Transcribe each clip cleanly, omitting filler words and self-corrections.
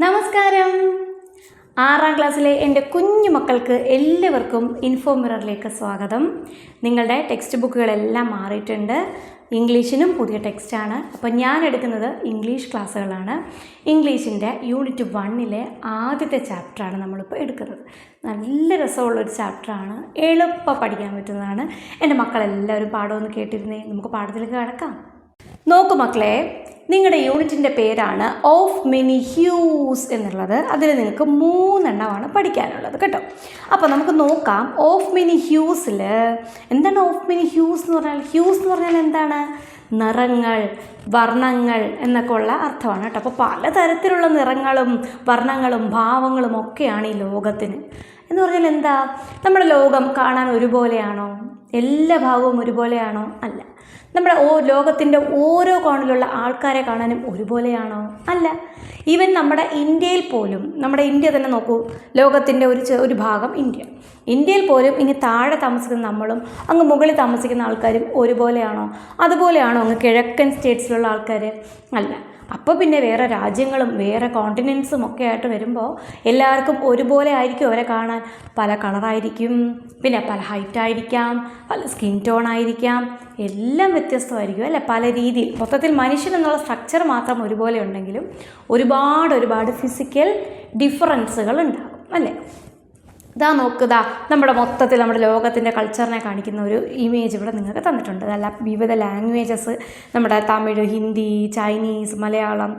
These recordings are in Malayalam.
നമസ്കാരം. 6ാം ക്ലാസ്സിലെ എൻ്റെ കുഞ്ഞു മക്കൾക്ക് എല്ലാവർക്കും ഇൻഫോ മിററിലേക്ക് സ്വാഗതം. നിങ്ങളുടെ ടെക്സ്റ്റ് ബുക്കുകളെല്ലാം മാറിയിട്ടുണ്ട്. ഇംഗ്ലീഷിനും പുതിയ ടെക്സ്റ്റാണ്. അപ്പോൾ ഞാൻ എടുക്കുന്നത് ഇംഗ്ലീഷ് ക്ലാസ്സുകളാണ്. ഇംഗ്ലീഷിൻ്റെ യൂണിറ്റ് 1 ആദ്യത്തെ ചാപ്റ്ററാണ് നമ്മളിപ്പോൾ എടുക്കുന്നത്. നല്ല രസമുള്ളൊരു ചാപ്റ്ററാണ്, എളുപ്പം പഠിക്കാൻ പറ്റുന്നതാണ്. എൻ്റെ മക്കളെല്ലാവരും പാഠമൊന്ന് കേട്ടിരുന്നേ. നമുക്ക് പാഠത്തിലേക്ക് കിടക്കാം. നോക്കൂ മക്കളെ, നിങ്ങളുടെ യൂണിറ്റിൻ്റെ പേരാണ് ഓഫ് മെനി ഹ്യൂസ് എന്നുള്ളത്. അതിൽ നിങ്ങൾക്ക് 3 എണ്ണമാണ് പഠിക്കാനുള്ളത് കേട്ടോ. അപ്പോൾ നമുക്ക് നോക്കാം. ഓഫ് മെനി ഹ്യൂസിൽ എന്താണ് ഓഫ് മെനി ഹ്യൂസ് എന്ന് പറഞ്ഞാൽ? ഹ്യൂസ് എന്ന് പറഞ്ഞാൽ എന്താണ്? നിറങ്ങൾ, വർണ്ണങ്ങൾ എന്നൊക്കെ ഉള്ള അർത്ഥമാണ് കേട്ടോ. അപ്പോൾ പലതരത്തിലുള്ള നിറങ്ങളും വർണ്ണങ്ങളും ഭാവങ്ങളും ഒക്കെയാണ് ഈ ലോകത്തിന്. എന്ന് പറഞ്ഞാൽ എന്താ? നമ്മുടെ ലോകം കാണാൻ ഒരുപോലെയാണോ? എല്ലാ ഭാഗവും ഒരുപോലെയാണോ? അല്ല. നമ്മുടെ ലോകത്തിൻ്റെ ഓരോ കോണിലുള്ള ആൾക്കാരെ കാണാനും ഒരുപോലെയാണോ? അല്ല. ഈവൻ നമ്മുടെ ഇന്ത്യയിൽ പോലും, നമ്മുടെ ഇന്ത്യ തന്നെ നോക്കൂ, ലോകത്തിൻ്റെ ഒരു ഭാഗം ഇന്ത്യയിൽ പോലും ഇനി താഴെ താമസിക്കുന്ന നമ്മളും അങ്ങ് മുകളിൽ താമസിക്കുന്ന ആൾക്കാരും ഒരുപോലെയാണോ? അതുപോലെയാണോ അങ്ങ് കിഴക്കൻ സ്റ്റേറ്റ്സിലുള്ള ആൾക്കാർ? അല്ല. അപ്പോൾ പിന്നെ വേറെ രാജ്യങ്ങളും വേറെ കോണ്ടിനെൻസും ഒക്കെ ആയിട്ട് വരുമ്പോൾ എല്ലാവർക്കും ഒരുപോലെ ആയിരിക്കും അവരെ കാണാൻ. പല കളറായിരിക്കും, പിന്നെ പല ഹൈറ്റായിരിക്കാം, പല സ്കിൻ ടോൺ ആയിരിക്കാം, എല്ലാം വ്യത്യസ്തമായിരിക്കും അല്ലേ? പല രീതിയിൽ. മൊത്തത്തിൽ മനുഷ്യൻ എന്നുള്ള സ്ട്രക്ചർ മാത്രം ഒരുപോലെ ഉണ്ടെങ്കിലും ഒരുപാട് ഫിസിക്കൽ ഡിഫറൻസുകൾ ഉണ്ടാകും അല്ലേ? ഇതാ നോക്കുക, നമ്മുടെ മൊത്തത്തിൽ നമ്മുടെ ലോകത്തിൻ്റെ കൾച്ചറിനെ കാണിക്കുന്ന ഒരു ഇമേജ് ഇവിടെ നിങ്ങൾക്ക് തന്നിട്ടുണ്ട്. അതല്ല, വിവിധ ലാംഗ്വേജസ്, നമ്മുടെ തമിഴ്, ഹിന്ദി, ചൈനീസ്, മലയാളം,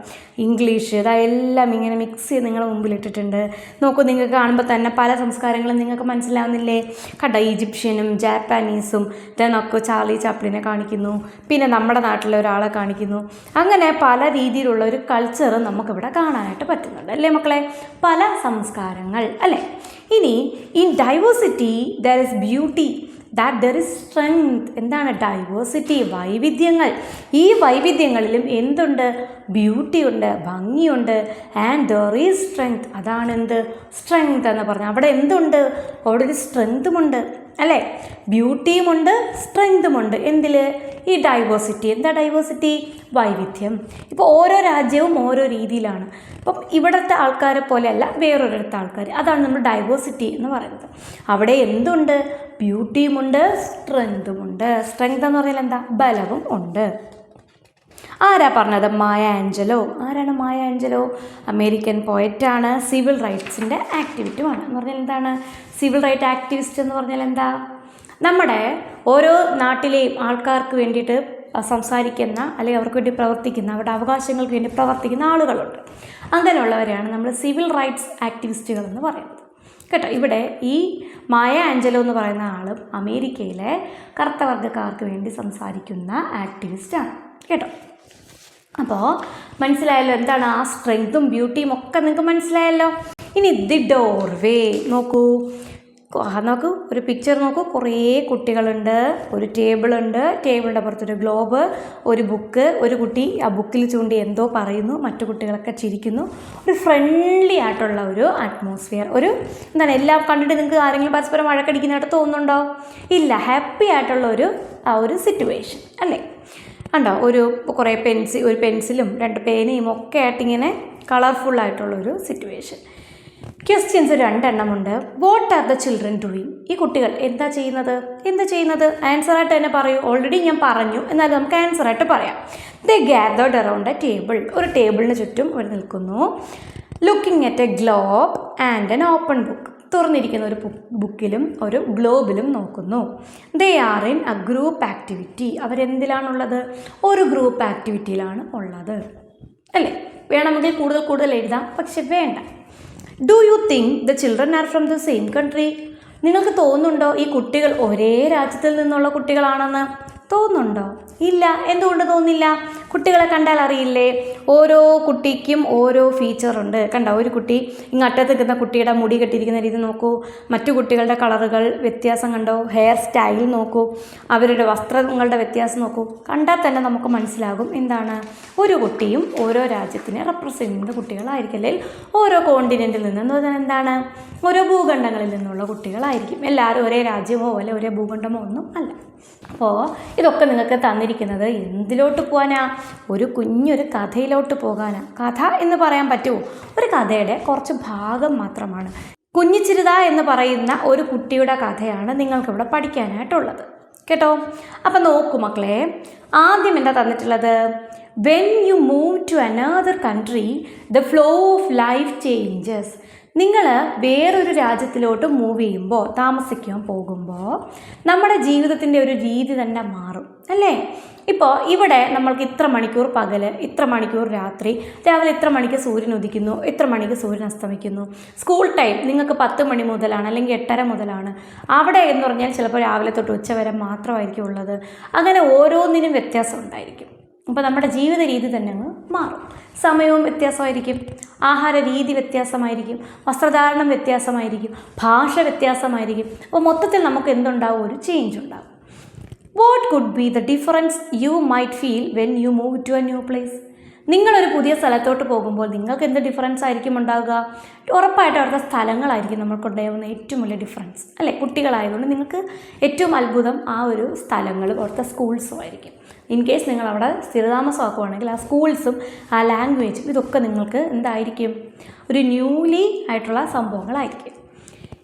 ഇംഗ്ലീഷ്, ഇതെല്ലാം ഇങ്ങനെ മിക്സ് ചെയ്ത് നിങ്ങളുടെ മുമ്പിൽ ഇട്ടിട്ടുണ്ട്. നോക്കൂ, നിങ്ങൾക്ക് കാണുമ്പോൾ തന്നെ പല സംസ്കാരങ്ങളും നിങ്ങൾക്ക് മനസ്സിലാവുന്നില്ലേ? കണ്ട, ഈജിപ്ഷ്യനും ജാപ്പാനീസും, ഇതൊക്കെ ചാർലി ചാപ്ലിനെ കാണിക്കുന്നു, പിന്നെ നമ്മുടെ നാട്ടിലെ ഒരാളെ കാണിക്കുന്നു. അങ്ങനെ പല രീതിയിലുള്ള ഒരു കൾച്ചർ നമുക്കിവിടെ കാണാനായിട്ട് പറ്റുന്നുണ്ട് അല്ലേ മക്കളെ? പല സംസ്കാരങ്ങൾ അല്ലേ? ഇനി in diversity there is beauty, that there is strength. എന്താണ് ഡൈവേഴ്സിറ്റി? വൈവിധ്യങ്ങൾ. ഈ വൈവിധ്യങ്ങളിലും എന്തുണ്ട്? ബ്യൂട്ടി ഉണ്ട്, ഭംഗിയുണ്ട്. And there is strength. അതാണ് എന്ത്? സ്ട്രെങ്ത് എന്ന് പറഞ്ഞാൽ അവിടെ എന്തുണ്ട്? അവിടെ ഒരു സ്ട്രെങ്തുമുണ്ട് അല്ലേ? ബ്യൂട്ടിയുമുണ്ട്, സ്ട്രെങ്തുമുണ്ട്. എന്തിൽ? ഈ ഡൈവേഴ്സിറ്റി. എന്താ ഡൈവേഴ്സിറ്റി? വൈവിധ്യം. ഇപ്പോൾ ഓരോ രാജ്യവും ഓരോ രീതിയിലാണ്. അപ്പം ഇവിടുത്തെ ആൾക്കാരെ പോലെയല്ല വേറൊരിടത്തെ ആൾക്കാർ. അതാണ് നമ്മൾ ഡൈവേഴ്സിറ്റി എന്ന് പറയുന്നത്. അവിടെ എന്തുണ്ട്? ബ്യൂട്ടിയുമുണ്ട്, സ്ട്രെങ്തുമുണ്ട്. സ്ട്രെങ്ത് എന്ന് പറഞ്ഞാൽ എന്താ? ബലവും ഉണ്ട്. ആരാ പറഞ്ഞത്? Maya Angelou. ആരാണ് മായ ആഞ്ചലോ? അമേരിക്കൻ പോയറ്റാണ്, സിവിൽ റൈറ്റ്സിൻ്റെ ആക്ടിവിറ്റുമാണ്. എന്ന് പറഞ്ഞാൽ എന്താണ് സിവിൽ റൈറ്റ് ആക്ടിവിസ്റ്റ് എന്ന് പറഞ്ഞാൽ? എന്താ? നമ്മുടെ ഓരോ നാട്ടിലെയും ആൾക്കാർക്ക് വേണ്ടിയിട്ട് സംസാരിക്കുന്ന, അല്ലെങ്കിൽ അവർക്ക് വേണ്ടി പ്രവർത്തിക്കുന്ന, അവരുടെ അവകാശങ്ങൾക്ക് വേണ്ടി പ്രവർത്തിക്കുന്ന ആളുകളുണ്ട്. അങ്ങനെയുള്ളവരെയാണ് നമ്മൾ സിവിൽ റൈറ്റ്സ് ആക്ടിവിസ്റ്റുകൾ എന്ന് പറയുന്നത് കേട്ടോ. ഇവിടെ ഈ മായ ആഞ്ചലോ എന്ന് പറയുന്ന ആളും അമേരിക്കയിലെ കറുത്ത വർഗ്ഗക്കാർക്ക് വേണ്ടി സംസാരിക്കുന്ന ആക്ടിവിസ്റ്റാണ് കേട്ടോ. അപ്പോൾ മനസ്സിലായല്ലോ എന്താണ് ആ സ്ട്രെങ്തും ബ്യൂട്ടിയും ഒക്കെ നിങ്ങൾക്ക് മനസ്സിലായല്ലോ. ഇനി ദി ഡോർവേ നോക്കൂ, ഒരു പിക്ചർ നോക്കൂ. കുറേ കുട്ടികളുണ്ട്, ഒരു ടേബിളുണ്ട്, ടേബിളിൻ്റെ പുറത്തൊരു ഗ്ലോബ്, ഒരു ബുക്ക്, ഒരു കുട്ടി ആ ബുക്കിൽ ചൂണ്ടി എന്തോ പറയുന്നു, മറ്റു കുട്ടികളൊക്കെ ചിരിക്കുന്നു. ഒരു ഫ്രണ്ട്ലി ആയിട്ടുള്ള ഒരു അറ്റ്മോസ്ഫിയർ. ഒരു എന്താണ്, എല്ലാം കണ്ടിട്ട് നിങ്ങൾക്ക് ആരെങ്കിലും പരസ്പരം വഴക്കടിക്കുന്നതായിട്ട് തോന്നുന്നുണ്ടോ? ഇല്ല. ഹാപ്പി ആയിട്ടുള്ള ഒരു സിറ്റുവേഷൻ അല്ലേ? ഉണ്ടോ? കുറേ ഒരു പെൻസിലും 2 പേനയും ഒക്കെ ആയിട്ടിങ്ങനെ കളർഫുള്ളായിട്ടുള്ളൊരു സിറ്റുവേഷൻ. ക്വസ്റ്റ്യൻസ് 2 എണ്ണമുണ്ട്. What are the children doing? ഈ കുട്ടികൾ എന്താ ചെയ്യുന്നത്? ആൻസറായിട്ട് തന്നെ പറയൂ. ഓൾറെഡി ഞാൻ പറഞ്ഞു, എന്നാലും നമുക്ക് ആൻസറായിട്ട് പറയാം. They gathered around a table. ഒരു ടേബിളിന് ചുറ്റും അവർ നിൽക്കുന്നു. Looking at a globe and an open book. തുറന്നിരിക്കുന്ന ഒരു ബുക്കിലും ഒരു ഗ്ലോബിലും നോക്കുന്നു. They are in a group activity. അവരെന്തിലാണുള്ളത്? ഒരു ഗ്രൂപ്പ് ആക്ടിവിറ്റിയിലാണ് ഉള്ളത് അല്ലേ? വേണമെങ്കിൽ കൂടുതൽ എഴുതാം, പക്ഷെ വേണ്ട. Do you think the children are from the same country? നിങ്ങൾക്ക് തോന്നുന്നുണ്ടോ ഈ കുട്ടികൾ ഒരേ രാജ്യത്തിൽ നിന്നുള്ള കുട്ടികളാണെന്ന്? തോന്നുന്നുണ്ടോ? ഇല്ല. എന്തുകൊണ്ട് തോന്നില്ല? കുട്ടികളെ കണ്ടാൽ അറിയില്ലേ? ഓരോ കുട്ടിക്കും ഓരോ ഫീച്ചറുണ്ട്. കണ്ടോ, ഒരു കുട്ടി ഇങ്ങറ്റത്ത് നിൽക്കുന്ന കുട്ടിയുടെ മുടി കെട്ടിയിരിക്കുന്ന രീതി നോക്കൂ, മറ്റു കുട്ടികളുടെ കളറുകൾ വ്യത്യാസം കണ്ടോ, ഹെയർ സ്റ്റൈൽ നോക്കൂ, അവരുടെ വസ്ത്രങ്ങളുടെ വ്യത്യാസം നോക്കൂ. കണ്ടാൽ തന്നെ നമുക്ക് മനസ്സിലാകും എന്താണ്, ഒരു കുട്ടിയും ഓരോ രാജ്യത്തിനെ റെപ്രസെൻ്റ് ചെയ്യുന്ന കുട്ടികളായിരിക്കും. അല്ലെങ്കിൽ ഓരോ കോണ്ടിനെൻറ്റിൽ നിന്നെന്ന് പറഞ്ഞാൽ എന്താണ്, ഓരോ ഭൂഖണ്ഡങ്ങളിൽ നിന്നുള്ള കുട്ടികളായിരിക്കും. എല്ലാവരും ഒരേ രാജ്യമോ അല്ലെ ഒരേ ഭൂഖണ്ഡമോ ഒന്നും അല്ല. അപ്പോൾ ഇതൊക്കെ നിങ്ങൾക്ക് തന്നിരിക്കുന്നത് എന്തിലോട്ട് പോകാനാ? ഒരു കുഞ്ഞൊരു കഥയിലോട്ട് പോകാനാ. കഥ എന്ന് പറയാൻ പറ്റുമോ? ഒരു കഥയുടെ കുറച്ച് ഭാഗം മാത്രമാണ്. കുഞ്ഞിച്ചിരുത എന്ന് പറയുന്ന ഒരു കുട്ടിയുടെ കഥയാണ് നിങ്ങൾക്കിവിടെ പഠിക്കാനായിട്ടുള്ളത് കേട്ടോ. അപ്പം നോക്കൂ മക്കളെ, ആദ്യം എന്താ തന്നിട്ടുള്ളത്? When you move to another country the flow of life changes. നിങ്ങൾ വേറൊരു രാജ്യത്തിലോട്ട് മൂവ് ചെയ്യുമ്പോൾ, താമസിക്കാൻ പോകുമ്പോൾ നമ്മുടെ ജീവിതത്തിൻ്റെ ഒരു രീതി തന്നെ മാറും അല്ലേ? ഇപ്പോൾ ഇവിടെ നമ്മൾക്ക് ഇത്ര മണിക്കൂർ പകൽ, ഇത്ര മണിക്കൂർ രാത്രി, രാവിലെ ഇത്ര മണിക്ക് സൂര്യൻ ഉദിക്കുന്നു, ഇത്ര മണിക്ക് സൂര്യൻ അസ്തമിക്കുന്നു. സ്കൂൾ ടൈം നിങ്ങൾക്ക് 10 മണി മുതലാണ്, അല്ലെങ്കിൽ 8:30 മുതലാണ്. അവിടെ എന്ന് പറഞ്ഞാൽ ചിലപ്പോൾ രാവിലെ തൊട്ട് ഉച്ച വരെ മാത്രമായിരിക്കും ഉള്ളത്. അങ്ങനെ ഓരോന്നിനും വ്യത്യാസം ഉണ്ടായിരിക്കും. അപ്പോൾ നമ്മുടെ ജീവിത രീതി തന്നെ അങ്ങ് മാറും. സമയവും വ്യത്യാസമായിരിക്കും, ആഹാര രീതി വ്യത്യാസമായിരിക്കും, വസ്ത്രധാരണം വ്യത്യാസമായിരിക്കും, ഭാഷ വ്യത്യാസമായിരിക്കും. അപ്പോൾ മൊത്തത്തിൽ നമുക്ക് എന്തുണ്ടാവും? ഒരു ചേഞ്ച് ഉണ്ടാവും. What could be the difference you might feel when you move to a new place? നിങ്ങളൊരു പുതിയ സ്ഥലത്തോട്ട് പോകുമ്പോൾ നിങ്ങൾക്ക് എന്ത് ഡിഫറൻസ് ആയിരിക്കും ഉണ്ടാവുക? ഉറപ്പായിട്ടും അവിടുത്തെ സ്ഥലങ്ങളായിരിക്കും നമ്മൾക്കുണ്ടാവുന്ന ഏറ്റവും വലിയ ഡിഫറൻസ് അല്ലേ? കുട്ടികളായതുകൊണ്ട് നിങ്ങൾക്ക് ഏറ്റവും അത്ഭുതം ആ ഒരു സ്ഥലങ്ങളും അവിടുത്തെ സ്കൂൾസും ആയിരിക്കും. ഇൻ കേസ് നിങ്ങൾ അവിടെ സ്ഥിരതാമസമാക്കുവാണെങ്കിൽ ആ സ്കൂൾസും ആ ലാംഗ്വേജും ഇതൊക്കെ നിങ്ങൾക്ക് എന്തായിരിക്കും? ഒരു ന്യൂലി ആയിട്ടുള്ള സംഭവങ്ങളായിരിക്കും.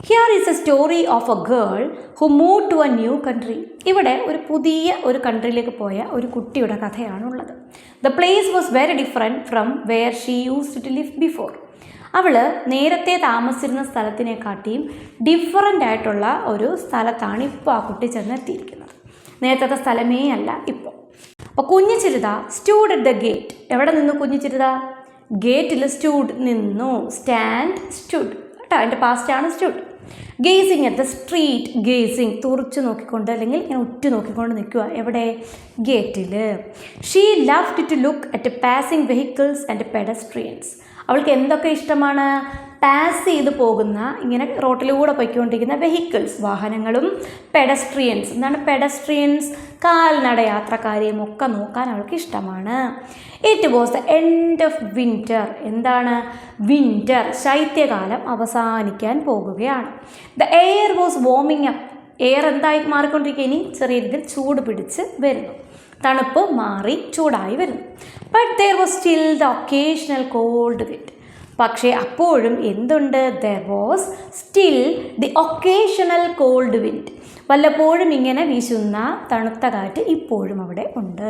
Here is a story of a girl who move to a new country. ഇവിടെ ഒരു പുതിയ ഒരു കൺട്രിയിലേക്ക് പോയ ഒരു കുട്ടിയുടെ കഥയാണുള്ളത്. The place was very different from where she used to live before. അവൾ നേരത്തെ താമസിച്ചിരുന്ന സ്ഥലത്തിനെക്കാട്ടിയും ഡിഫറൻ്റ് ആയിട്ടുള്ള ഒരു സ്ഥലത്താണ് ഇപ്പോൾ ആ കുട്ടി ചെന്നെത്തിയിരിക്കുന്നത്. നേരത്തെ സ്ഥലമേ അല്ല ഇപ്പോൾ. അപ്പോൾ കുഞ്ഞിച്ചിരുത സ്റ്റൂഡ് അറ്റ് ദ ഗേറ്റ്. എവിടെ നിന്നു കുഞ്ഞിച്ചിരുത? ഗേറ്റിൽ സ്റ്റൂഡ് നിന്നു. സ്റ്റാൻഡ്, സ്റ്റുഡ് കേട്ടോ, അതിൻ്റെ പാസ്റ്റാണ് stood. Gazing at the street. Gazing തുറച്ചു നോക്കിക്കൊണ്ട്, അല്ലെങ്കിൽ ഇങ്ങനെ ഉറ്റു നോക്കിക്കൊണ്ട് നിൽക്കുക. എവിടെ? ഗേറ്റിൽ. She loved to look at passing vehicles and pedestrians. അവൾക്ക് എന്തൊക്കെ ഇഷ്ടമാണ്? പാസ് ചെയ്ത് പോകുന്ന, ഇങ്ങനെ റോട്ടിലൂടെ പോയിക്കൊണ്ടിരിക്കുന്ന വെഹിക്കിൾസ്, വാഹനങ്ങളും, പെഡസ്ട്രിയൻസ്. എന്താണ് പെഡസ്ട്രിയൻസ്? കാൽനട യാത്രക്കാരെയും ഒക്കെ നോക്കാൻ അവൾക്ക് ഇഷ്ടമാണ്. It was the end of winter. എന്താണ് വിൻ്റർ? ശൈത്യകാലം അവസാനിക്കാൻ പോകുകയാണ്. The air was warming up. Air എന്തായി മാറിക്കൊണ്ടിരിക്കുക? ഇനി ചെറിയ രീതിയിൽ ചൂട് പിടിച്ച് വരുന്നു, തണുപ്പ് മാറി ചൂടായി വരുന്നു. But there was still the occasional cold wind. പക്ഷേ അപ്പോഴും എന്തുണ്ട്? There was still the occasional cold wind. വല്ലപ്പോഴും ഇങ്ങനെ വീശുന്ന തണുത്ത കാറ്റ് ഇപ്പോഴും അവിടെ ഉണ്ട്.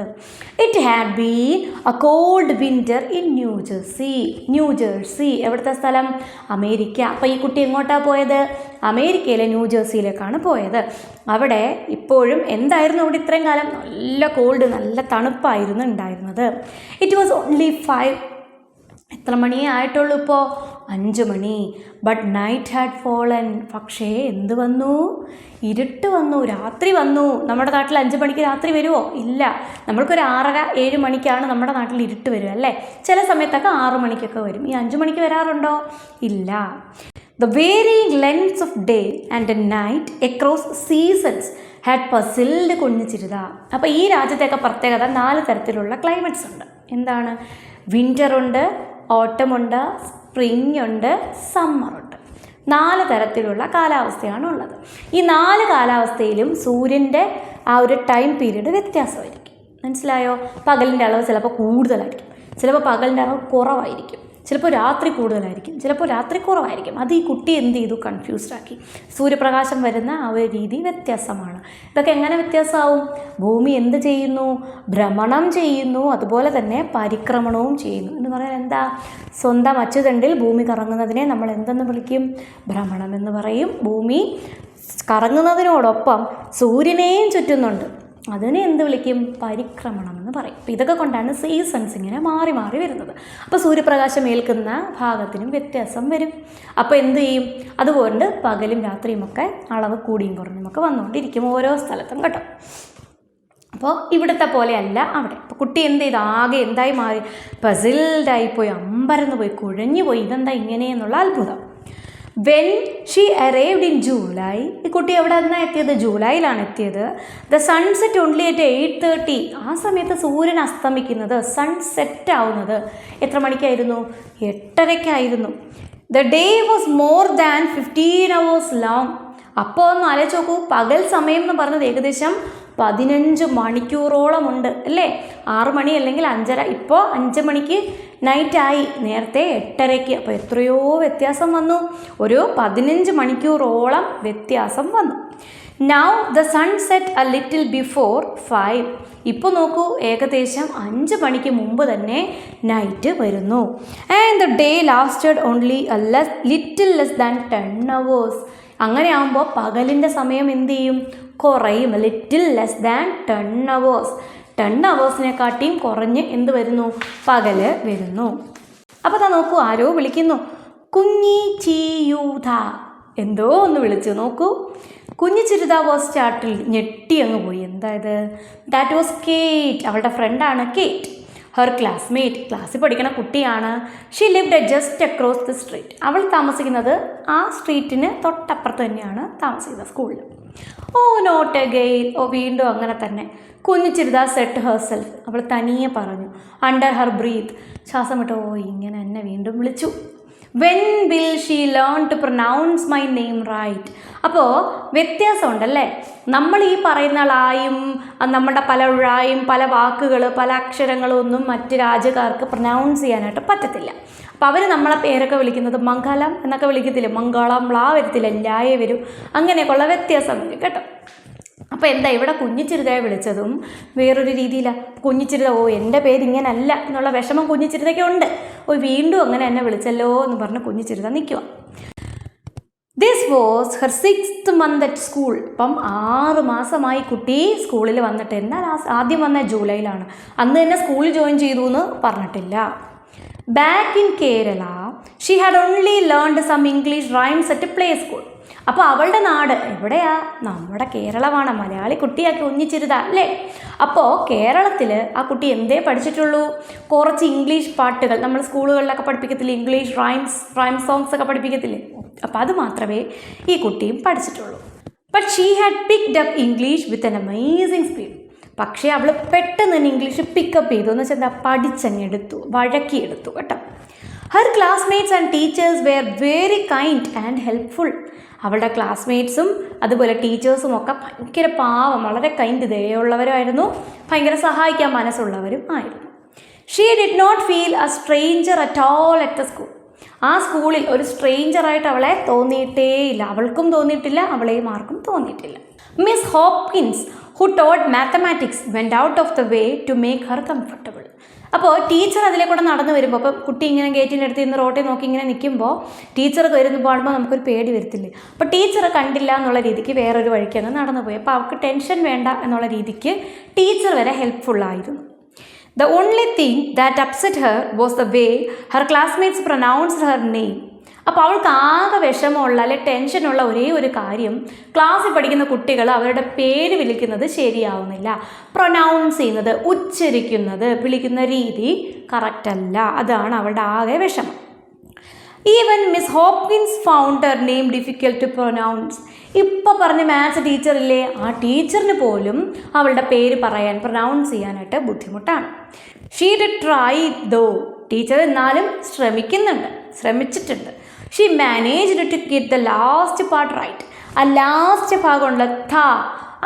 It had been a cold winter in New Jersey. New Jersey എവിടുത്തെ സ്ഥലം? അമേരിക്ക. അപ്പോൾ ഈ കുട്ടി എങ്ങോട്ടാണ് പോയത്? അമേരിക്കയിലെ ന്യൂജേഴ്സിയിലേക്കാണ് പോയത്. അവിടെ ഇപ്പോഴും എന്തായിരുന്നു? അവിടെ ഇത്രയും കാലം നല്ല കോൾഡ്, നല്ല തണുപ്പായിരുന്നു ഉണ്ടായിരുന്നത്. It was only 5. എത്ര മണിയേ ആയിട്ടുള്ളൂ ഇപ്പോൾ? 5 മണി. But night had fallen. പക്ഷേ എന്ത് വന്നു? ഇരുട്ട് വന്നു, രാത്രി വന്നു. നമ്മുടെ നാട്ടിൽ 5 മണിക്ക് രാത്രി വരുമോ? ഇല്ല. നമ്മൾക്കൊരു 6:30-7 മണിക്കാണ് നമ്മുടെ നാട്ടിൽ ഇരുട്ട് വരിക അല്ലേ? ചില സമയത്തൊക്കെ 6 മണിക്കൊക്കെ വരും. ഈ 5 മണിക്ക് വരാറുണ്ടോ? ഇല്ല. The varying lengths of day and night across seasons had puzzled Kunhichiruta. അപ്പോൾ ഈ രാജ്യത്തെയൊക്കെ പ്രത്യേകത 4 തരത്തിലുള്ള ക്ലൈമറ്റ്സ് ഉണ്ട്. എന്താണ്? വിൻ്ററുണ്ട്, ഓട്ടമുണ്ട്, സ്പ്രിംഗ് ഉണ്ട്, സമ്മറുണ്ട്. 4 തരത്തിലുള്ള കാലാവസ്ഥയാണ് ഉള്ളത്. ഈ 4 കാലാവസ്ഥയിലും സൂര്യൻ്റെ ആ ഒരു ടൈം പീരീഡ് വ്യത്യാസമായിരിക്കും. മനസ്സിലായോ? പകലിൻ്റെ അളവ് ചിലപ്പോൾ കൂടുതലായിരിക്കും, ചിലപ്പോൾ പകലിൻ്റെ അളവ് കുറവായിരിക്കും, ചിലപ്പോൾ രാത്രി കൂടുതലായിരിക്കും, ചിലപ്പോൾ രാത്രി കുറവായിരിക്കും. അത് ഈ കുട്ടി എന്ത് ചെയ്തു? കൺഫ്യൂസ്ഡ് ആക്കി. സൂര്യപ്രകാശം വരുന്ന ആ ഒരു രീതി വ്യത്യാസമാണ്. ഇതൊക്കെ എങ്ങനെ വ്യത്യാസമാവും? ഭൂമി എന്ത് ചെയ്യുന്നു? ഭ്രമണം ചെയ്യുന്നു, അതുപോലെ തന്നെ പരിക്രമണവും ചെയ്യുന്നു. എന്ന് പറഞ്ഞാൽ എന്താ? സ്വന്തം അച്ചുതണ്ടിൽ ഭൂമി കറങ്ങുന്നതിനെ നമ്മൾ എന്തെന്ന് വിളിക്കും? ഭ്രമണം എന്ന് പറയും. ഭൂമി കറങ്ങുന്നതിനോടൊപ്പം സൂര്യനെയും ചുറ്റുന്നുണ്ട്, അതിനെ എന്ത് വിളിക്കും? പരിക്രമണം എന്ന് പറയും. അപ്പോൾ ഇതൊക്കെ കൊണ്ടാണ് സീസൺസ് ഇങ്ങനെ മാറി മാറി വരുന്നത്. അപ്പോൾ സൂര്യപ്രകാശം ഏൽക്കുന്ന ഭാഗത്തിനും വ്യത്യാസം വരും. അപ്പോൾ എന്ത് ചെയ്യും? അതുകൊണ്ട് പകലും രാത്രിയുമൊക്കെ അളവ് കൂടിയും കുറഞ്ഞുമൊക്കെ വന്നുകൊണ്ടിരിക്കും ഓരോ സ്ഥലത്തും കേട്ടോ. അപ്പോൾ ഇവിടുത്തെ പോലെയല്ല അവിടെ. അപ്പോൾ കുട്ടി എന്ത് ചെയ്തു? ആകെ എന്തായി മാറി? പസിൽഡായിപ്പോയി, അമ്പരന്ന് പോയി, കുഴഞ്ഞു പോയി. ഇതെന്താ ഇങ്ങനെയെന്നുള്ള അത്ഭുതം. When she arrived in July. ഈ കുട്ടി എവിടെ നിന്നാണ് എത്തിയത്? ജൂലൈയിലാണ് എത്തിയത്. The sunset only at 8:30. ആ സമയത്ത് സൂര്യൻ അസ്തമിക്കുന്നത്, സൺസെറ്റ് ആവുന്നത് എത്ര മണിക്കായിരുന്നു? 8:30-ക്കായിരുന്നു. The day was more than 15 hours long. അപ്പോൾ ഒന്ന് ആലോചിച്ച് നോക്കൂ, പകൽ സമയം എന്ന് പറഞ്ഞത് ഏകദേശം 15 മണിക്കൂറോളമുണ്ട് അല്ലേ? 6 മണി അല്ലെങ്കിൽ 5:30. ഇപ്പോൾ 5 മണിക്ക് നൈറ്റായി, നേരത്തെ 8:30. അപ്പോൾ എത്രയോ വ്യത്യാസം വന്നു, ഒരു 15 മണിക്കൂറോളം വ്യത്യാസം വന്നു. Now the sun set a little before 5. ഇപ്പോൾ നോക്കൂ, ഏകദേശം 5 മണിക്ക് മുമ്പ് തന്നെ നൈറ്റ് വരുന്നു. And the day lasted only little less than 10 hours. അങ്ങനെ ആകുമ്പോൾ പകലിൻ്റെ സമയം എന്ത് ചെയ്യും? കുറയും. Little less than 10 hours. 10 ഹവേഴ്സിനെക്കാട്ടിയും കുറഞ്ഞ് എന്ത് വരുന്നു? പകല് വരുന്നു. അപ്പോൾ അതാ നോക്കൂ, ആരോ വിളിക്കുന്നു, കുഞ്ഞി ചീയൂധ. എന്തോ ഒന്ന് വിളിച്ചു. നോക്കൂ, കുഞ്ഞി ചിരുത വാസ് സ്റ്റാർട്ടിൽ, ഞെട്ടി അങ്ങ് പോയി. എന്തായത്? ദാറ്റ് വാസ് കേറ്റ്. അവളുടെ ഫ്രണ്ടാണ് കേറ്റ്. ഹെർ ക്ലാസ്മേറ്റ്, ക്ലാസ്സിൽ പഠിക്കണ കുട്ടിയാണ്. She lived just across the street. അവൾ താമസിക്കുന്നത് ആ സ്ട്രീറ്റിന് തൊട്ടപ്പുറത്ത് തന്നെയാണ് താമസിക്കുന്നത്, സ്കൂളിൽ. ഓ നോട്ട് എഗെയിൻ. ഓ വീണ്ടും അങ്ങനെ തന്നെ. കുഞ്ഞു ചിരുത സെറ്റ് ഹെർസെൽഫ്. അവൾ തനിയെ പറഞ്ഞു. Under her breath. ശ്വാസം വിട്ട്, ഓ ഇങ്ങനെ എന്നെ വീണ്ടും വിളിച്ചു. When will she learn to pronounce my name right. അപ്പോൾ വ്യത്യാസമുണ്ടല്ലേ? നമ്മൾ ഈ പറയുന്ന ളായും നമ്മുടെ പല ഴായും പല വാക്കുകൾ പല അക്ഷരങ്ങളും ഒന്നും മറ്റ് രാജ്യക്കാർക്ക് പ്രൊനൗൺസ് ചെയ്യാനായിട്ട് പറ്റത്തില്ല. അപ്പോൾ അവർ നമ്മളെ പേരൊക്കെ വിളിക്കുന്നത് മംഗളം എന്നൊക്കെ വിളിക്കത്തില്ല. മംഗളം ളാ വരത്തില്ല, ലായേ വരും. അങ്ങനെയൊക്കെയുള്ള വ്യത്യാസം വരും കേട്ടോ. അപ്പോൾ എന്താ ഇവിടെ കുഞ്ഞിച്ചിരുതയെ വിളിച്ചതും വേറൊരു രീതിയിലാണ്. കുഞ്ഞിച്ചിരുത, ഓ എൻ്റെ പേര് ഇങ്ങനല്ല എന്നുള്ള വിഷമം കുഞ്ഞിച്ചിരുതയ്ക്ക് ഉണ്ട്. ഓ വീണ്ടും അങ്ങനെ എന്നെ വിളിച്ചല്ലോ എന്ന് പറഞ്ഞ് കുഞ്ഞിച്ചിരുത നിൽക്കുക. This was her 6th month at school. അപ്പം 6 മാസമായി കുട്ടി സ്കൂളിൽ വന്നിട്ട്. എന്നാൽ ആദ്യം വന്ന ജൂലൈയിലാണ്. അന്ന് തന്നെ സ്കൂളിൽ ജോയിൻ ചെയ്തു എന്ന് പറഞ്ഞിട്ടില്ല. Back in Kerala she had only learned some English rhymes at play school. അപ്പോൾ അവളുടെ നാട് എവിടെയാ? നമ്മുടെ കേരളമാണ്. മലയാളി കുട്ടിയാക്കി കുഞ്ഞിച്ചിരുത അല്ലേ? അപ്പോൾ കേരളത്തിൽ ആ കുട്ടി എന്തേ പഠിച്ചിട്ടുള്ളൂ? കുറച്ച് ഇംഗ്ലീഷ് പാട്ടുകൾ നമ്മൾ സ്കൂളുകളിലൊക്കെ പഠിപ്പിക്കത്തില്ലേ, ഇംഗ്ലീഷ് റൈം സോങ്സ് ഒക്കെ പഠിപ്പിക്കത്തില്ലേ? അപ്പോൾ അത് മാത്രമേ ഈ കുട്ടിയും പഠിച്ചിട്ടുള്ളൂ. But she had picked up English with an amazing speed. പക്ഷേ അവൾ പെട്ടെന്ന് തന്നെ ഇംഗ്ലീഷ് പിക്കപ്പ് ചെയ്തു. എന്ന് വെച്ചാൽ എന്താ, പഠിച്ചങ്ങെടുത്തു, വഴക്കിയെടുത്തു കേട്ടോ. Her classmates and teachers wear very kind and helpful. അവളുടെ ക്ലാസ്മേറ്റ്സും അതുപോലെ ടീച്ചേഴ്സും ഒക്കെ ഭയങ്കര പാവം, വളരെ കൈൻഡ്, ദയുള്ളവരുമായിരുന്നു, ഭയങ്കര സഹായിക്കാൻ മനസ്സുള്ളവരും ആയിരുന്നു. She did not feel a stranger at all at the school. ആ സ്കൂളിൽ ഒരു സ്ട്രേഞ്ചറായിട്ട് അവളെ തോന്നിയിട്ടേയില്ല. അവൾക്കും തോന്നിയിട്ടില്ല, അവളെയും ആർക്കും തോന്നിയിട്ടില്ല. Miss Hopkins who taught mathematics went out of the way to make her comfortable. അപ്പോൾ ടീച്ചർ അതിലെ കൂടെ നടന്നു വരുമ്പോൾ, അപ്പം കുട്ടി ഇങ്ങനെ ഗേറ്റിൻ്റെ അടുത്ത് നിന്ന് റോട്ടിൽ നോക്കി ഇങ്ങനെ നിൽക്കുമ്പോൾ ടീച്ചർ വരുന്നു പാടുമ്പോൾ നമുക്കൊരു പേടി വരത്തില്ലേ? അപ്പോൾ ടീച്ചർ കണ്ടില്ല എന്നുള്ള രീതിക്ക് വേറൊരു വഴിക്ക് അങ്ങ് നടന്നു പോയി. അപ്പോൾ അവൾക്ക് ടെൻഷൻ വേണ്ട എന്നുള്ള രീതിക്ക് ടീച്ചർ വരെ ഹെൽപ്ഫുള്ളായിരുന്നു. The only thing that upset her was the way her classmates pronounced her name. അപ്പോൾ അവൾക്ക് ആകെ വിഷമമുള്ള അല്ലെ ടെൻഷനുള്ള ഒരേ ഒരു കാര്യം, ക്ലാസ്സിൽ പഠിക്കുന്ന കുട്ടികൾ അവരുടെ പേര് വിളിക്കുന്നത് ശരിയാവുന്നില്ല, പ്രൊനൗൺസ് ചെയ്യുന്നത്, ഉച്ചരിക്കുന്നത്, വിളിക്കുന്ന രീതി കറക്റ്റല്ല. അതാണ് അവളുടെ ആകെ വിഷമം. Even Miss Hopkins found her name difficult to pronounce. ഇപ്പോൾ പറഞ്ഞ മാത്സ് ടീച്ചറില്ലേ, ആ ടീച്ചറിന് പോലും അവളുടെ പേര് പറയാൻ, പ്രൊനൗൺസ് ചെയ്യാനായിട്ട് ബുദ്ധിമുട്ടാണ്. She did try though. Teacher എന്നാലും ശ്രമിച്ചിട്ടുണ്ട്. She managed to get the last part right. ആ ലാസ്റ്റ് ഭാഗമുള്ള ഥ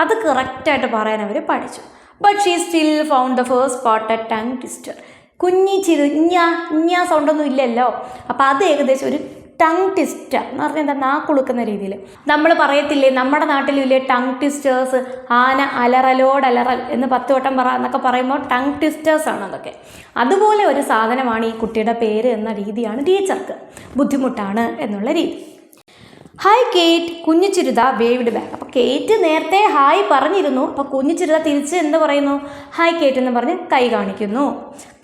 അത് കറക്റ്റായിട്ട് പറയാൻ അവർ പഠിച്ചു. But she still found the first part a tongue twister. കുഞ്ഞി ചിരു ഇഞ്ഞ സൗണ്ടൊന്നും ഇല്ലല്ലോ. അപ്പോൾ അത് ഏകദേശം ഒരു ടങ് ട്വിസ്റ്റർ എന്ന് പറഞ്ഞാൽ എന്താ, നാക്കുളുക്കുന്ന രീതിയിൽ. നമ്മൾ പറയത്തില്ലേ, നമ്മുടെ നാട്ടിലില്ലേ ടങ് ട്വിസ്റ്റേഴ്സ്, ആന അലറലോടലറൽ എന്ന് 10 വട്ടം പറ എന്നൊക്കെ പറയുമ്പോൾ ടങ് ട്വിസ്റ്റേഴ്സാണ് അതൊക്കെ. അതുപോലെ ഒരു സാധനമാണ് ഈ കുട്ടിയുടെ പേര് എന്ന രീതിയാണ് ടീച്ചർക്ക് ബുദ്ധിമുട്ടാണ് എന്നുള്ള രീതി. ഹായ് കേറ്റ്, കുഞ്ഞിച്ചിരുത വേവ്ഡ് ബാക്ക്. അപ്പോൾ കേറ്റ് നേരത്തെ ഹായ് പറഞ്ഞിരുന്നു. അപ്പോൾ കുഞ്ഞിച്ചിരുത തിരിച്ച് എന്ത് പറയുന്നു? ഹായ് കേറ്റ് എന്ന് പറഞ്ഞ് കൈ കാണിക്കുന്നു.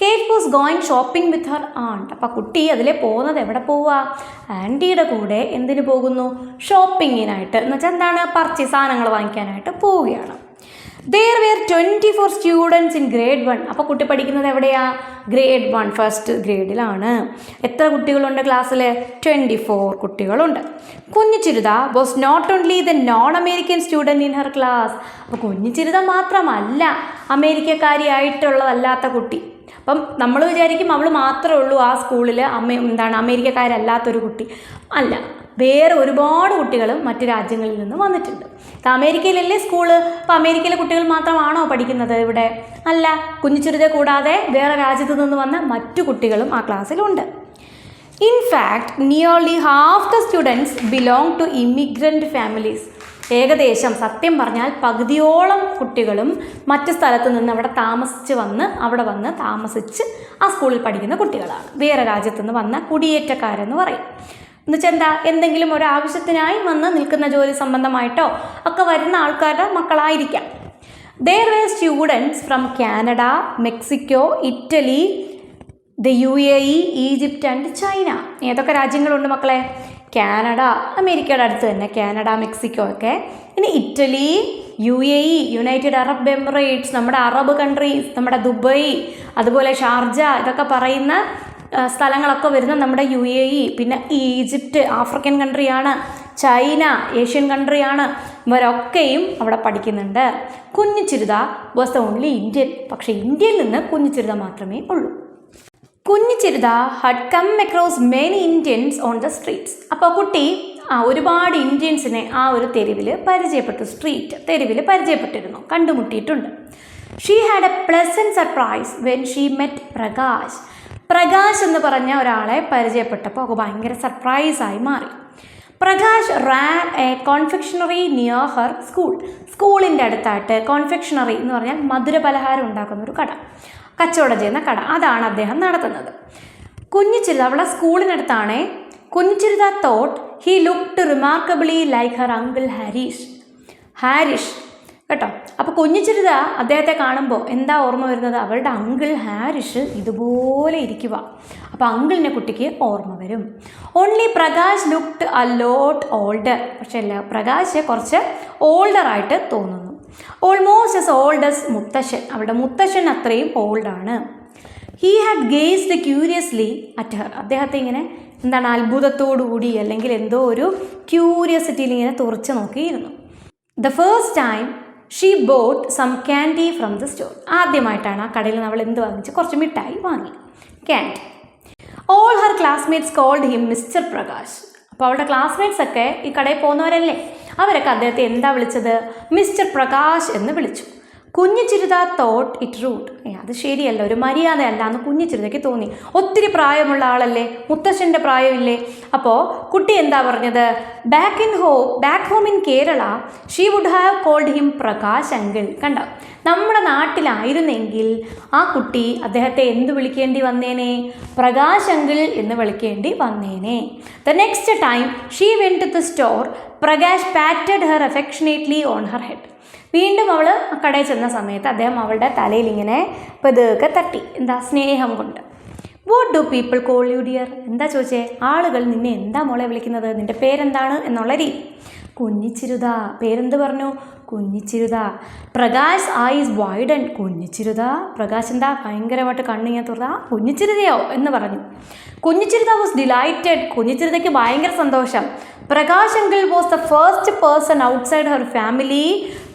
Kate was going shopping with her aunt. അപ്പോൾ കുട്ടി അതിലെ പോകുന്നത് എവിടെ പോവുക? ആൻറ്റിയുടെ കൂടെ എന്തിനു പോകുന്നു? ഷോപ്പിങ്ങിനായിട്ട്. എന്ന് വെച്ചാൽ എന്താണ്, പർച്ചേസ്, സാധനങ്ങൾ വാങ്ങിക്കാനായിട്ട് പോവുകയാണ്. There were 24 students in grade 1. അപ്പോൾ കുട്ടി പഠിക്കുന്നത് എവിടെയാ? grade 1 ഫസ്റ്റ് ഗ്രേഡിലാണ്. എത്ര കുട്ടികളുണ്ട് ക്ലാസ്സിൽ? 24 കുട്ടികളുണ്ട്. Kunhichiruta was not only the non American student in her class. അപ്പോൾ കുഞ്ഞിച്ചിരുത മാത്രമല്ല അമേരിക്കക്കാരിയായിട്ടുള്ളതല്ലാത്ത കുട്ടി. അപ്പം നമ്മൾ വിചാരിക്കും അവൾ മാത്രമേ ഉള്ളൂ ആ സ്കൂളിൽ അമേരിക്കക്കാരല്ലാത്തൊരു കുട്ടി. അല്ല, വേറെ ഒരുപാട് കുട്ടികളും മറ്റു രാജ്യങ്ങളിൽ നിന്ന് വന്നിട്ടുണ്ട്. അമേരിക്കയിലല്ലേ സ്കൂള്, അപ്പോൾ അമേരിക്കയിലെ കുട്ടികൾ മാത്രമാണോ പഠിക്കുന്നത് ഇവിടെ? അല്ല, കുഞ്ഞിച്ചിരുതെ കൂടാതെ വേറെ രാജ്യത്തു നിന്ന് വന്ന മറ്റു കുട്ടികളും ആ ക്ലാസ്സിലുണ്ട്. In fact, nearly half the students belong to immigrant families. ഏകദേശം സത്യം പറഞ്ഞാൽ പകുതിയോളം കുട്ടികളും മറ്റു സ്ഥലത്ത് നിന്ന് അവിടെ വന്ന് താമസിച്ച് ആ സ്കൂളിൽ പഠിക്കുന്ന കുട്ടികളാണ്. വേറെ രാജ്യത്തു നിന്ന് വന്ന കുടിയേറ്റക്കാരെന്ന് പറയും. എന്നുവെച്ചാൽ എന്താ, എന്തെങ്കിലും ഒരു ആവശ്യത്തിനായി വന്ന് നിൽക്കുന്ന ജോലി സംബന്ധമായിട്ടോ ഒക്കെ വരുന്ന ആൾക്കാരുടെ മക്കളായിരിക്കാം. There were students from Canada, Mexico, Italy, the UAE, Egypt and China. ഏതൊക്കെ രാജ്യങ്ങളുണ്ട് മക്കളെ? കാനഡ, അമേരിക്കയുടെ അടുത്ത് തന്നെ കാനഡ, മെക്സിക്കോ ഒക്കെ. ഇനി Italy, UAE, United Arab Emirates, നമ്മുടെ അറബ് കൺട്രീസ്, നമ്മുടെ ദുബൈ, അതുപോലെ ഷാർജ, ഇതൊക്കെ പറയുന്ന സ്ഥലങ്ങളൊക്കെ വരുന്ന നമ്മുടെ UAE. പിന്നെ ഈജിപ്റ്റ് ആഫ്രിക്കൻ കൺട്രിയാണ്, ചൈന ഏഷ്യൻ കൺട്രിയാണ്. ഇവരൊക്കെയും അവിടെ പഠിക്കുന്നുണ്ട്. Kunhichiruta was the only Indian. പക്ഷേ ഇന്ത്യയിൽ നിന്ന് കുഞ്ഞിച്ചിരുത മാത്രമേ ഉള്ളൂ. Kunhichiruta had come across many Indians on the streets. അപ്പോൾ കുട്ടി ഒരുപാട് ഇന്ത്യൻസിനെ ആ ഒരു തെരുവിൽ പരിചയപ്പെട്ടിരുന്നു, കണ്ടുമുട്ടിയിട്ടുണ്ട്. She had a pleasant surprise when she met Prakash. Prakash എന്ന് പറഞ്ഞ ഒരാളെ പരിചയപ്പെട്ടപ്പോൾ ഒക്കെ ഭയങ്കര സർപ്രൈസായി മാറി. Prakash ran a confectionery near her school. സ്കൂളിൻ്റെ അടുത്തായിട്ട് കോൺഫെക്ഷണറി എന്ന് പറഞ്ഞാൽ മധുരപലഹാരം ഉണ്ടാക്കുന്ന ഒരു കച്ചവടം ചെയ്യുന്ന കട, അതാണ് അദ്ദേഹം നടത്തുന്നത്. കുഞ്ഞിച്ചിരുത അവളെ സ്കൂളിനടുത്താണ്. Kunhichiruta thought he looked remarkably like her uncle Harish കേട്ടോ. അപ്പോൾ കുഞ്ഞിച്ചിരുത അദ്ദേഹത്തെ കാണുമ്പോൾ എന്താ ഓർമ്മ വരുന്നത്? അവളുടെ അങ്കിൾ ഹാരിഷ് ഇതുപോലെ ഇരിക്കുക. അപ്പോൾ അങ്കിളിനെ കുട്ടിക്ക് ഓർമ്മ വരും. ഓൺലി പ്രകാശ് ലുക്ക്ഡ് അ ലോട്ട് ഓൾഡർ. പക്ഷേ അല്ല, പ്രകാശ് കുറച്ച് ഓൾഡറായിട്ട് തോന്നുന്നു. ഓൾമോസ്റ്റ് ആസ് ഓൾഡ് ആസ് മുത്തശ്ശൻ. അവളുടെ മുത്തശ്ശൻ അത്രയും ഓൾഡാണ്. He had gazed curiously at her. അദ്ദേഹത്തെ ഇങ്ങനെ അത്ഭുതത്തോടു കൂടി അല്ലെങ്കിൽ എന്തോ ഒരു ക്യൂരിയസിറ്റിയിൽ ഇങ്ങനെ തുറച്ച് നോക്കിയിരുന്നു. The first time she bought some candy from the store. ആദ്യമായിട്ടാണ് ആ കടയിൽ നിന്ന് അവൾ എന്ത് വാങ്ങിച്ച്? കുറച്ച് മിഠായി വാങ്ങി, candy. All her classmates called him Mister Prakash. അപ്പോൾ അവളുടെ ക്ലാസ്മേറ്റ്സ് ഒക്കെ ഈ കടയിൽ പോകുന്നവരല്ലേ, അവരൊക്കെ അദ്ദേഹത്തെ എന്താ വിളിച്ചത്? മിസ്റ്റർ പ്രകാശ് എന്ന് വിളിച്ചു. കുഞ്ഞിച്ചിരുത തോട്ട് ഇറ്റ് റൂട്ട്. അത് ശരിയല്ല, ഒരു മര്യാദയല്ല എന്ന് കുഞ്ഞിച്ചിരുതയ്ക്ക് തോന്നി. ഒത്തിരി പ്രായമുള്ള ആളല്ലേ, മുത്തശ്ശൻ്റെ പ്രായമില്ലേ. അപ്പോൾ കുട്ടി എന്താ പറഞ്ഞത്? Back home in Kerala she would have called him Prakash uncle. കണ്ടോ, നമ്മുടെ നാട്ടിലായിരുന്നെങ്കിൽ ആ കുട്ടി അദ്ദേഹത്തെ എന്ത് വിളിക്കേണ്ടി വന്നേനെ? പ്രകാശ് അങ്കിൾ എന്ന് വിളിക്കേണ്ടി വന്നേനെ. The next time she went to the store Prakash patted her affectionately on her head. വീണ്ടും അവൾ കടയിൽ ചെന്ന സമയത്ത് അദ്ദേഹം അവളുടെ തലയിൽ ഇങ്ങനെ പതുക്കെ തട്ടി, സ്നേഹം കൊണ്ട്. What do people call you dear? എന്താ ചോദിച്ചേ? ആളുകൾ നിന്നെ എന്താ മോളെ വിളിക്കുന്നത്? നിൻ്റെ പേരെന്താണ് എന്നുള്ള രീതി. കുഞ്ഞിച്ചിരുത. പേരെന്ത് പറഞ്ഞു? കുഞ്ഞിച്ചിരുത. Prakash eyes widen. കുഞ്ഞിച്ചിരുത. പ്രകാശ് എന്താ ഭയങ്കരമായിട്ട് കണ്ണിങ്ങനെ തുറന്ന, കുഞ്ഞിച്ചിരുതയോ എന്ന് പറഞ്ഞു. കുഞ്ഞിച്ചിരുത വാസ് ഡിലൈറ്റഡ്. കുഞ്ഞിച്ചിരുതയ്ക്ക് ഭയങ്കര സന്തോഷം. Prakash uncle was the first person outside her family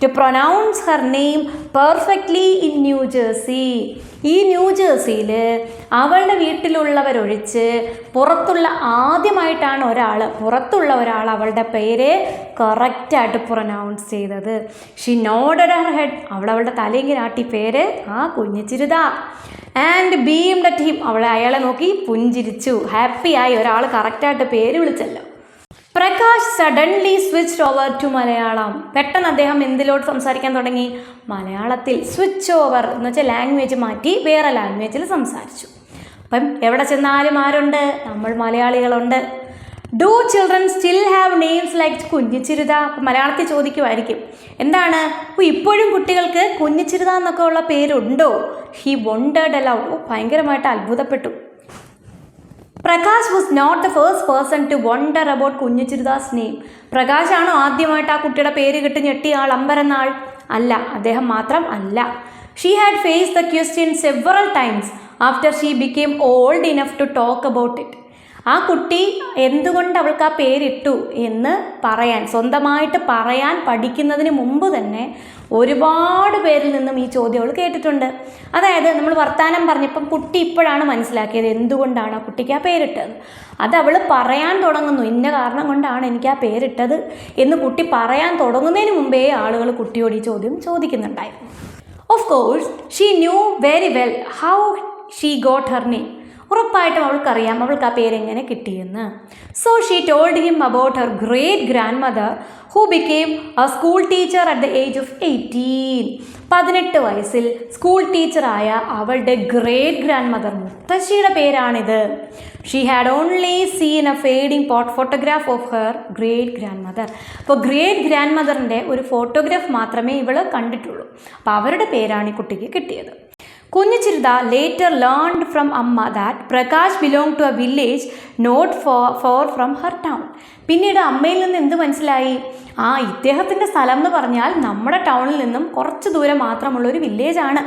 to pronounce her name perfectly in New Jersey. ഈ ന്യൂജേഴ്സിയിൽ അവളുടെ വീട്ടിലുള്ളവരൊഴിച്ച് ആദ്യമായിട്ടാണ് പുറത്തുള്ള ഒരാൾ അവളുടെ പേര് കറക്റ്റായിട്ട് പ്രൊനൗൺസ് ചെയ്തത്. She nodded her head. അവളുടെ തലയിങ്ങനെ ആട്ടി പേര് Kunhichiruta. And beamed at him. അയാളെ നോക്കി പുഞ്ചിരിച്ചു. ഹാപ്പിയായി, ഒരാൾ കറക്റ്റായിട്ട് പേര് വിളിച്ചല്ലോ. Prakash suddenly switch over to Malayalam. പെട്ടെന്ന് അദ്ദേഹം എന്തിലോട്ട് സംസാരിക്കാൻ തുടങ്ങി? മലയാളത്തിൽ. സ്വിച്ച് ഓവർ എന്ന് വെച്ചാൽ ലാംഗ്വേജ് മാറ്റി വേറെ ലാംഗ്വേജിൽ സംസാരിച്ചു. അപ്പം എവിടെ ചെന്നാലും ആരുണ്ട്? നമ്മൾ മലയാളികളുണ്ട്. Do children still have names like Kunhichiruta? അപ്പം മലയാളത്തിൽ ചോദിക്കുമായിരിക്കും, എന്താണ് ഇപ്പോഴും കുട്ടികൾക്ക് കുഞ്ഞിച്ചിരുത എന്നൊക്കെ ഉള്ള പേരുണ്ടോ? He wondered aloud. ഭയങ്കരമായിട്ട് അത്ഭുതപ്പെട്ടു. Prakash was not the first person to wonder about Kunhichiruta's name. പ്രകാശാണോ ആദ്യമായിട്ട് ആ കുട്ടിയുടെ പേര് കിട്ടി ഞെട്ടിയ ആൾ, അമ്പരന്ന ആൾ? അല്ല, അദ്ദേഹം മാത്രം അല്ല. She had face the question several times after she became old enough to talk about it. ആ കുട്ടി എന്തുകൊണ്ട് അവൾക്ക് ആ പേരിട്ടു എന്ന് സ്വന്തമായിട്ട് പറയാൻ പഠിക്കുന്നതിന് മുമ്പ് തന്നെ ഒരുപാട് പേരിൽ നിന്നും ഈ ചോദ്യം അവൾ കേട്ടിട്ടുണ്ട്. അതായത് നമ്മൾ വർത്താനം പറഞ്ഞപ്പം കുട്ടി ഇപ്പോഴാണ് മനസ്സിലാക്കിയത് എന്തുകൊണ്ടാണ് ആ കുട്ടിക്ക് ആ പേരിട്ടത്. അത് അവൾ പറയാൻ തുടങ്ങുന്നു, ഇന്ന കാരണം കൊണ്ടാണ് എനിക്ക് ആ പേരിട്ടത് എന്ന് കുട്ടി പറയാൻ തുടങ്ങുന്നതിന് മുമ്പേ ആളുകൾ കുട്ടിയോട് ഈ ചോദ്യം ചോദിക്കുന്നുണ്ടായിരുന്നു. Of course she knew very well how she got her name. ഉറപ്പായിട്ടും അവൾക്കറിയാം അവൾക്ക് ആ പേരെങ്ങനെ കിട്ടിയെന്ന്. So she told him about her great grand mother who became a school teacher at the age of 18. 18 വയസ്സിൽ സ്കൂൾ ടീച്ചറായ അവളുടെ ഗ്രേറ്റ് ഗ്രാൻഡ് മദർ, മുത്തശ്ശിയുടെ പേരാണിത്. She had only seen a fading photograph of her great grand mother. അപ്പോൾ ഗ്രേറ്റ് ഗ്രാൻഡ് മദറിൻ്റെ ഒരു ഫോട്ടോഗ്രാഫ് മാത്രമേ ഇവൾ കണ്ടിട്ടുള്ളൂ. അപ്പോൾ അവരുടെ പേരാണ് ഈ കുട്ടിക്ക് കിട്ടിയത്. കുഞ്ഞുചിരുത later learned from അമ്മ that Prakash belonged to a village not far from her town. പിന്നീട് അമ്മയിൽ നിന്ന് എന്ത് മനസ്സിലായി? ഇദ്ദേഹത്തിൻ്റെ സ്ഥലം എന്ന് പറഞ്ഞാൽ നമ്മുടെ ടൗണിൽ നിന്നും കുറച്ച് ദൂരം മാത്രമുള്ളൊരു വില്ലേജാണ്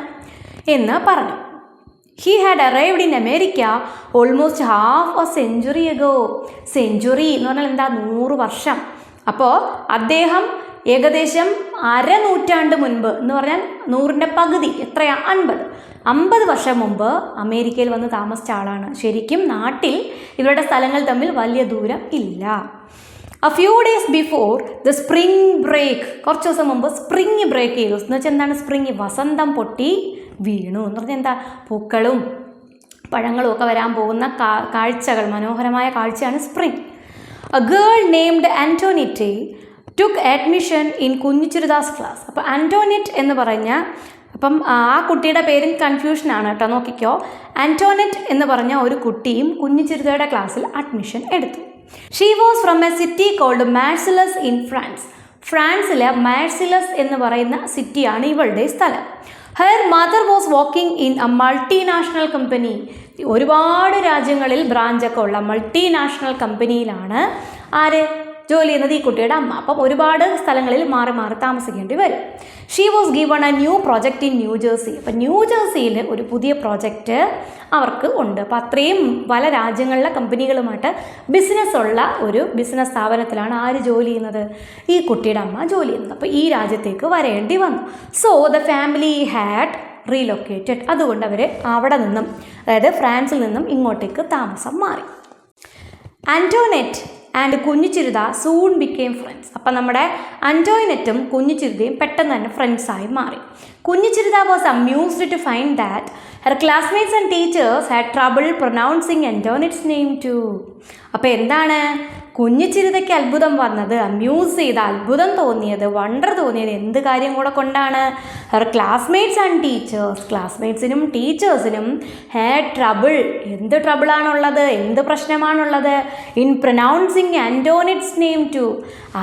എന്ന് പറഞ്ഞു. He had arrived in America almost half a century ago. Century എന്ന് പറഞ്ഞാൽ എന്താ? 100 വർഷം. അപ്പോൾ അദ്ദേഹം ഏകദേശം 1/2 നൂറ്റാണ്ട് മുൻപ് എന്ന് പറഞ്ഞാൽ 100ൻ്റെ പകുതി, എത്രയാ? 50 വർഷം മുമ്പ് അമേരിക്കയിൽ വന്ന് താമസിച്ച ആളാണ്. ശരിക്കും നാട്ടിൽ ഇവരുടെ സ്ഥലങ്ങൾ തമ്മിൽ വലിയ ദൂരം ഇല്ല. A few days before the spring break, കുറച്ച് ദിവസം മുമ്പ് സ്പ്രിങ് ബ്രേക്ക് ചെയ്തു. എന്ന് വെച്ചാൽ എന്താണ് സ്പ്രിങ്? വസന്തം പൊട്ടി വീണു എന്ന് പറഞ്ഞാൽ എന്താ? പൂക്കളും പഴങ്ങളും ഒക്കെ വരാൻ പോകുന്ന കാഴ്ചകൾ, മനോഹരമായ കാഴ്ചയാണ് spring. A girl named Antoinette took admission in Kunhichiruta's class. അപ്പോൾ ആൻറ്റോണിറ്റ് എന്ന് പറഞ്ഞ, അപ്പം ആ കുട്ടിയുടെ പേരും കൺഫ്യൂഷനാണ് കേട്ടോ, നോക്കിക്കോ. ആൻറ്റോണിറ്റ് എന്ന് പറഞ്ഞ ഒരു കുട്ടിയും കുഞ്ഞുചിരുതയുടെ ക്ലാസ്സിൽ അഡ്മിഷൻ എടുത്തു. She was from a city called Marseilles in France. ഫ്രാൻസിലെ മാർസിലസ് എന്ന് പറയുന്ന സിറ്റിയാണ് ഇവളുടെ സ്ഥലം. Her mother was working in a multinational company. ഒരുപാട് രാജ്യങ്ങളിൽ ബ്രാഞ്ചൊക്കെ ഉള്ള മൾട്ടിനാഷണൽ കമ്പനിയിലാണ് ആര് ജോലി ചെയ്യുന്നത്? ഈ കുട്ടിയുടെ അമ്മ. അപ്പം ഒരുപാട് സ്ഥലങ്ങളിൽ മാറി മാറി താമസിക്കേണ്ടി വരും. She was given A new project in new jersey. അപ്പം ന്യൂ ജേഴ്സിയിൽ ഒരു പുതിയ പ്രോജക്റ്റ് അവർക്ക് ഉണ്ട്. അപ്പം അത്രയും പല രാജ്യങ്ങളിലെ കമ്പനികളുമായിട്ട് ബിസിനസ് ഉള്ള ഒരു ബിസിനസ് സ്ഥാപനത്തിലാണ് ആര് ജോലി ചെയ്യുന്നത്? ഈ കുട്ടിയുടെ അമ്മ ജോലി ചെയ്യുന്നത്. അപ്പോൾ ഈ രാജ്യത്തേക്ക് വരേണ്ടി വന്നു. So the family had relocated. അതുകൊണ്ട് അവർ അവിടെ നിന്നും, അതായത് ഫ്രാൻസിൽ നിന്നും ഇങ്ങോട്ടേക്ക് താമസം മാറി. Antoinette and Kunhichiruta soon became friends. അപ്പം നമ്മുടെ ആൻറ്റോയിനെറ്റും കുഞ്ഞുചിരുതയും പെട്ടെന്ന് തന്നെ ഫ്രണ്ട്സായി മാറി. Kunhichiruta was amused to find that her classmates and teachers had trouble pronouncing Antoinette's name too. അപ്പോൾ എന്താണ് കുഞ്ഞുചിരുതയ്ക്ക് അത്ഭുതം വന്നത്, അമ്യൂസ് ചെയ്ത, അത്ഭുതം തോന്നിയത്, വണ്ടർ തോന്നിയത് എന്ത് കാര്യം കൂടെ കൊണ്ടാണ്? ഹെർ ക്ലാസ്മേറ്റ്സ് ആൻഡ് ടീച്ചേഴ്സ്, ക്ലാസ്മേറ്റ്സിനും ടീച്ചേഴ്സിനും ഹാഡ് ട്രബിൾ. എന്ത് ട്രബിളാണുള്ളത്? എന്ത് പ്രശ്നമാണുള്ളത്? In pronouncing Antoinette's name too.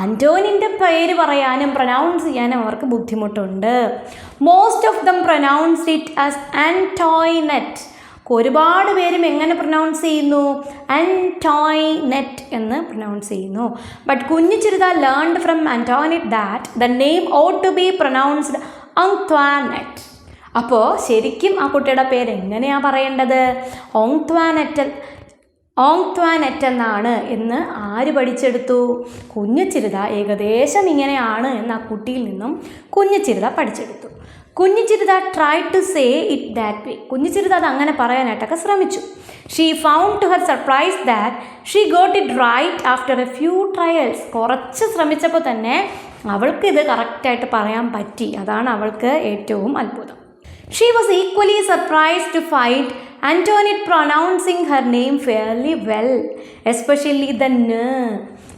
ആൻറ്റോണിൻ്റെ പേര് പറയാനും പ്രൊനൗൺസ് ചെയ്യാനും അവർക്ക് ബുദ്ധിമുട്ടുണ്ട്. Most of them pronounced it as Antoinette. ഒരുപാട് പേരും എങ്ങനെ പ്രൊനൗൺസ് ചെയ്യുന്നു? ആൻറ്റോയിനെറ്റ് എന്ന് പ്രൊനൗൺസ് ചെയ്യുന്നു. But Kunhichiruta learned from Antoinette that the name ought to be pronounced Antoinette. അപ്പോൾ ശരിക്കും ആ കുട്ടിയുടെ പേര് എങ്ങനെയാണ് പറയേണ്ടത്? ഓങ്ത്വാനെറ്റ് എന്നാണ് എന്ന് ആര് പഠിച്ചെടുത്തു? കുഞ്ഞുചിരുത. ഏകദേശം ഇങ്ങനെയാണ് എന്ന് ആ കുട്ടിയിൽ നിന്നും കുഞ്ഞുചിരുത പഠിച്ചെടുത്തു. Kunhichiruta try to say it that way. Kunhichiruta അത് അങ്ങനെ പറയാനായിട്ടൊക്കെ ശ്രമിച്ചു. She found to her surprise that she got it right after a few trials. കുറച്ച് ശ്രമിച്ചപ്പോൾ തന്നെ അവൾക്ക് ഇത് കറക്റ്റായിട്ട് പറയാൻ പറ്റി. അതാണ് അവൾക്ക് ഏറ്റവും അത്ഭുതം. She was equally surprised to find Antoinette pronouncing her name fairly well, especially the n.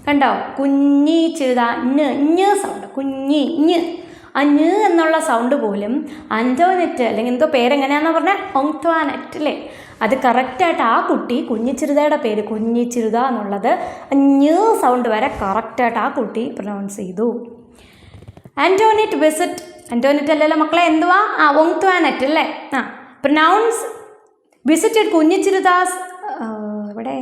കണ്ടോ? കുഞ്ഞിചിരുത ഞ്ഞ് സൗണ്ട്, കുഞ്ഞി ആ ഞ്ഞ് എന്നുള്ള സൗണ്ട് പോലും ആൻറ്റോനെറ്റ് അല്ലെങ്കിൽ എന്തോ പേരെങ്ങനെയാണെന്ന് പറഞ്ഞാൽ ഓങ്ത്വാനെറ്റ് അല്ലേ? അത് കറക്റ്റായിട്ട് ആ കുട്ടി കുഞ്ഞിച്ചിരുതയുടെ പേര് കുഞ്ഞിച്ചിരുത എന്നുള്ളത് ഞ്ഞ് സൗണ്ട് വരെ കറക്റ്റായിട്ട് ആ കുട്ടി പ്രൊനൗൺസ് ചെയ്തു. ആൻറ്റോനെറ്റ് വിസിറ്റ്, ആൻറ്റോനെറ്റ് അല്ലല്ലോ മക്കളെ, എന്തുവാ? ഓങ്ത്വാനെറ്റ് അല്ലേ? Pronounce visited Kunhichiruta's. ഇവിടെ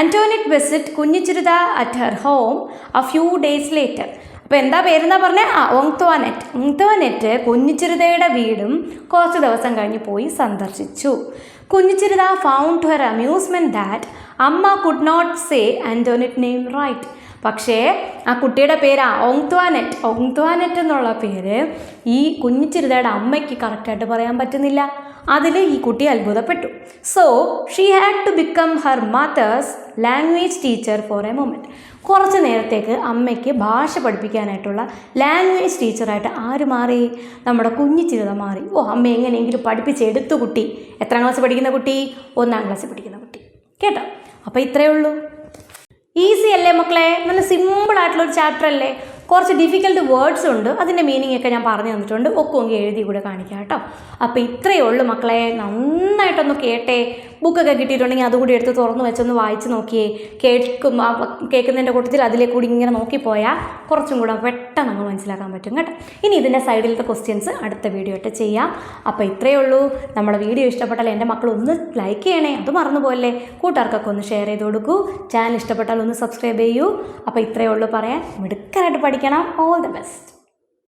Antoinette visit Kunhichiruta at her home a few days later. അപ്പോൾ എന്താ പേരെന്നാ പറഞ്ഞത്? ഓങ്ത്വാനെറ്റ്. ഓങ്ത്വാനെറ്റ് കുഞ്ഞിച്ചിരുതയുടെ വീടും കുറച്ച് ദിവസം കഴിഞ്ഞ് പോയി സന്ദർശിച്ചു. Kunhichiruta found to her amusement that Amma could not say Antoinette name right. പക്ഷേ ആ കുട്ടിയുടെ പേര് ഒങ്ത്വാനെറ്റ് എന്നുള്ള പേര് ഈ കുഞ്ഞിച്ചിരുതയുടെ അമ്മയ്ക്ക് കറക്റ്റായിട്ട് പറയാൻ പറ്റുന്നില്ല. അതിൽ ഈ കുട്ടി അത്ഭുതപ്പെട്ടു. So she had to become her mother's language teacher for a moment. കുറച്ച് നേരത്തേക്ക് അമ്മയ്ക്ക് ഭാഷ പഠിപ്പിക്കാനായിട്ടുള്ള ലാംഗ്വേജ് ടീച്ചറായിട്ട് ആര് മാറി? നമ്മുടെ കുഞ്ഞിച്ചിരുത മാറി. അമ്മ എങ്ങനെയെങ്കിലും പഠിപ്പിച്ചെടുത്തു കുട്ടി. എത്രാം ക്ലാസ് പഠിക്കുന്ന കുട്ടി? 1ാം ക്ലാസ്സിൽ പഠിക്കുന്ന കുട്ടി. കേട്ടോ? അപ്പോൾ ഇത്രയേ ഉള്ളൂ. ഈസി അല്ലേ മക്കളെ? നല്ല സിമ്പിളായിട്ടുള്ളൊരു ചാപ്റ്റർ അല്ലേ? കുറച്ച് ഡിഫിക്കൽട്ട് വേർഡ്സ് ഉണ്ട്, അതിൻ്റെ മീനിങ് ഒക്കെ ഞാൻ പറഞ്ഞു തന്നിട്ടുണ്ട്. ഒക്കെ എഴുതി കൂടെ കാണിക്കാം കേട്ടോ. അപ്പോൾ ഇത്രയേ ഉള്ളൂ മക്കളെ. നന്നായിട്ടൊന്ന് കേട്ടേ. ബുക്കൊക്കെ കിട്ടിയിട്ടുണ്ടെങ്കിൽ അതുകൂടി എടുത്ത് തുറന്ന് വെച്ചൊന്ന് വായിച്ച് നോക്കിയേ. കേൾക്കുന്നതിൻ്റെ കൂട്ടത്തിൽ അതിലേ കൂടി ഇങ്ങനെ നോക്കിപ്പോയാൽ കുറച്ചും കൂടെ പെട്ടെന്ന് നമുക്ക് മനസ്സിലാക്കാൻ പറ്റും കേട്ടോ. ഇനി ഇതിൻ്റെ സൈഡിലത്തെ ക്വസ്റ്റ്യൻസ് അടുത്ത വീഡിയോ ആയിട്ട് ചെയ്യാം. അപ്പോൾ ഇത്രയേ ഉള്ളൂ. നമ്മുടെ വീഡിയോ ഇഷ്ടപ്പെട്ടാൽ എൻ്റെ മക്കൾ ഒന്ന് ലൈക്ക് ചെയ്യണേ, അത് മറന്നുപോയല്ലേ. കൂട്ടുകാർക്കൊക്കെ ഒന്ന് ഷെയർ ചെയ്ത് കൊടുക്കൂ. ചാനൽ ഇഷ്ടപ്പെട്ടാൽ ഒന്ന് സബ്സ്ക്രൈബ് ചെയ്യൂ. അപ്പോൾ ഇത്രയേ ഉള്ളൂ പറയാൻ. മിടുക്കനായിട്ട് പഠിക്കണം. All the best.